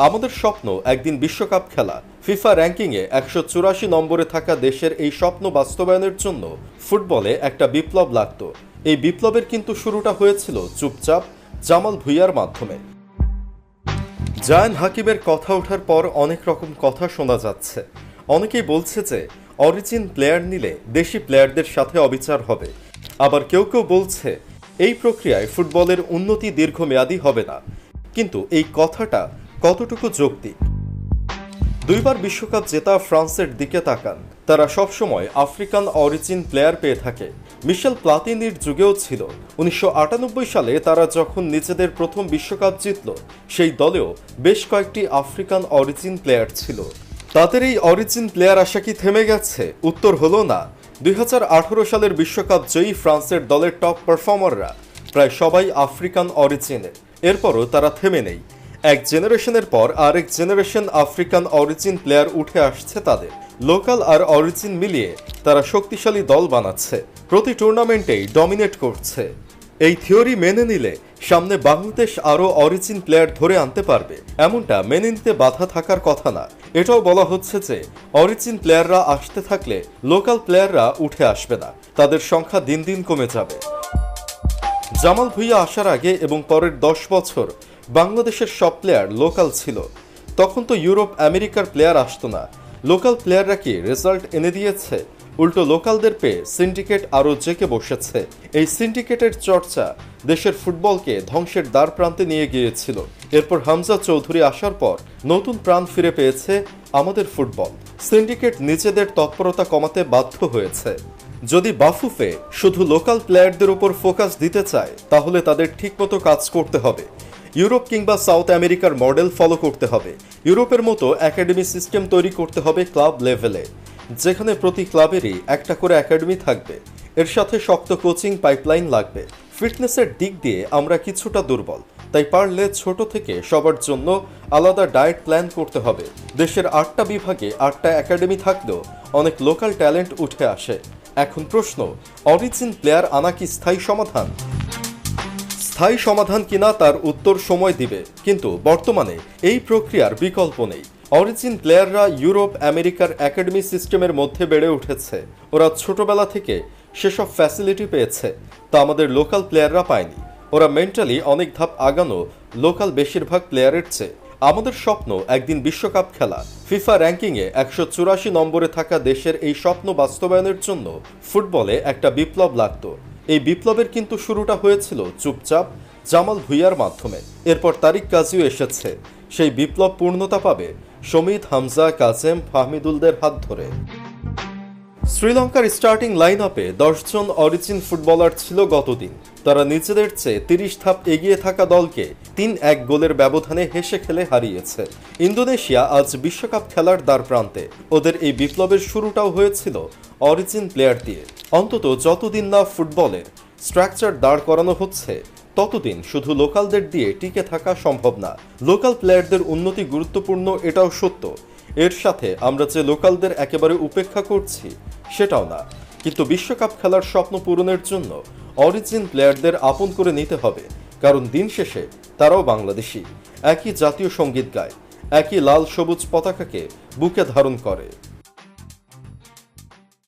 আমাদের স্বপ্ন একদিন বিশ্বকাপ খেলা। ফিফা র্যাঙ্কিংয়ে ১৮৪ নম্বরে থাকা দেশের এই স্বপ্ন বাস্তবায়নের জন্য ফুটবলে একটা বিপ্লব লাগত। এই বিপ্লবের কিন্তু শুরুটা হয়েছিল চুপচাপ জামাল ভুঁইয়ার মাধ্যমে। জায়ান হাকিমের কথা ওঠার পর অনেক রকম কথা শোনা যাচ্ছে। অনেকেই বলছে যে অরিজিন প্লেয়ার নিলে দেশি প্লেয়ারদের সাথে অবিচার হবে। আবার কেউ কেউ বলছে এই প্রক্রিয়ায় ফুটবলের উন্নতি দীর্ঘমেয়াদী হবে না। কিন্তু এই কথাটা কতটুকু যৌক্তিক? দুইবার বিশ্বকাপ জেতা ফ্রান্সের দিকে তাকান, তারা সবসময় আফ্রিকান অরিজিন প্লেয়ার পেয়ে থাকে। মিশেল প্লাতিনির যুগেও ছিল। ১৯৯৮ সালে তারা যখন নিজেদের প্রথম বিশ্বকাপ জিতল, সেই দলেও বেশ কয়েকটি আফ্রিকান অরিজিন প্লেয়ার ছিল। তাদের এই অরিজিন প্লেয়ার আশা কি থেমে গেছে? উত্তর হলো না। ২০১৮ সালের বিশ্বকাপ জয়ী ফ্রান্সের দলের টপ পারফর্মাররা প্রায় সবাই আফ্রিকান অরিজিনের। এরপরও তারা থেমে নেই। এক জেনারেশনের পর আরেক জেনারেশন আফ্রিকান অরিজিন প্লেয়ার উঠে আসছে তাদের। লোকাল আর অরিজিন মিলিয়ে তারা শক্তিশালী দল বানাচ্ছে, প্রতি টুর্নামেন্টেই ডমিনেট করছে। এই থিওরি মেনে নিলে সামনে বাংলাদেশ আরও অরিজিন প্লেয়ার ধরে আনতে পারবে, এমনটা মেনে নিতে বাধা থাকার কথা না। এটাও বলা হচ্ছে যে অরিজিন প্লেয়াররা আসতে থাকলে লোকাল প্লেয়াররা উঠে আসবে না, তাদের সংখ্যা দিন দিন কমে যাবে। জামাল ভুঁইয়া আসার আগে এবং পরের ১০ বছর বাংলাদেশের সব প্লেয়ার লোকাল ছিল। তখন তো ইউরোপ আমেরিকার প্লেয়ার আসতো না। লোকাল প্লেয়াররা কি রেজাল্ট এনে দিয়েছে? উল্টো লোকালদের পেয়ে সিন্ডিকেট আরও জেঁকে বসেছে। এই সিন্ডিকেটের চর্চা দেশের ফুটবলকে ধ্বংসের দ্বার প্রান্তে নিয়ে গিয়েছিল। এরপর হামজা চৌধুরী আসার পর নতুন প্রাণ ফিরে পেয়েছে আমাদের ফুটবল। সিন্ডিকেট নিজেদের তৎপরতা কমাতে বাধ্য হয়েছে। যদি বাফুফে শুধু লোকাল প্লেয়ারদের উপর ফোকাস দিতে চায়, তাহলে তাদের ঠিকমতো কাজ করতে হবে। ইউরোপ কিংবা সাউথ আমেরিকার মডেল ফলো করতে হবে। ইউরোপের মতো একাডেমি সিস্টেম তৈরি করতে হবে ক্লাব লেভেলে, যেখানে প্রতি ক্লাবেরই একটা করে একাডেমি থাকবে। এর সাথে শক্ত কোচিং পাইপলাইন লাগবে। ফিটনেসের দিক দিয়ে আমরা কিছুটা দুর্বল, তাই পারলে ছোট থেকে সবার জন্য আলাদা ডায়েট প্ল্যান করতে হবে। দেশের ৮টা বিভাগে ৮টা একাডেমি থাকলেও অনেক লোকাল ট্যালেন্ট উঠে আসে। এখন প্রশ্ন, অরিজিন প্লেয়ার আনা কি স্থায়ী সমাধান? স্থায়ী সমাধান কিনা তার উত্তর সময় দিবে, কিন্তু বর্তমানে এই প্রক্রিয়ার বিকল্প নেই। অরিজিন প্লেয়াররা ইউরোপ আমেরিকার একাডেমি সিস্টেমের মধ্যে বেড়ে উঠেছে। ওরা ছোটবেলা থেকে সেসব ফ্যাসিলিটি পেয়েছে, তা আমাদের লোকাল প্লেয়াররা পায়নি। ওরা মেন্টালি অনেক ধাপ আগানো লোকাল বেশিরভাগ প্লেয়ারের চেয়ে। আমাদের স্বপ্ন একদিন বিশ্বকাপ খেলা। ফিফা র্যাঙ্কিংয়ে ১৮৪ নম্বরে থাকা দেশের এই স্বপ্ন বাস্তবায়নের জন্য ফুটবলে একটা বিপ্লব লাগত। এই বিপ্লবের কিন্তু শুরুটা হয়েছিল চুপচাপ জামাল ভুঁইয়ার মাধ্যমে। এরপর তারিক কাজীও এসেছে। সেই বিপ্লব পূর্ণতা পাবে শমিত, হামজা, কাজেম, ফাহমিদুলদের হাত ধরে। শ্রীলঙ্কার স্টার্টিং লাইন আপে ১০ জন অরিজিন ফুটবলার ছিল গতদিন। তারা নিজেদের চেয়ে ৩০ ধাপ এগিয়ে থাকা দলকে ৩-১ গোলের ব্যবধানে হেসে খেলে হারিয়েছে। ইন্দোনেশিয়া আজ বিশ্বকাপ খেলার দ্বার প্রান্তে। ওদের এই বিপ্লবের শুরুটাও হয়েছিল অরিজিন প্লেয়ার দিয়ে। অন্তত যতদিন না ফুটবলের স্ট্রাকচার দাঁড় করানো হচ্ছে, ততদিন শুধু লোকালদের দিয়ে টিকে থাকা সম্ভব না। লোকাল প্লেয়ারদের উন্নতি গুরুত্বপূর্ণ, এটাও সত্য। এর সাথে আমরা যে লোকালদের একেবারে উপেক্ষা করছি সেটাও না। কিন্তু বিশ্বকাপ খেলার স্বপ্ন পূরণের জন্য অরিজিন প্লেয়ারদের আপন করে নিতে হবে, কারণ দিন শেষে তারাও বাংলাদেশি। একই জাতীয় সঙ্গীত গায়, একই লাল সবুজ পতাকাকে বুকে ধারণ করে।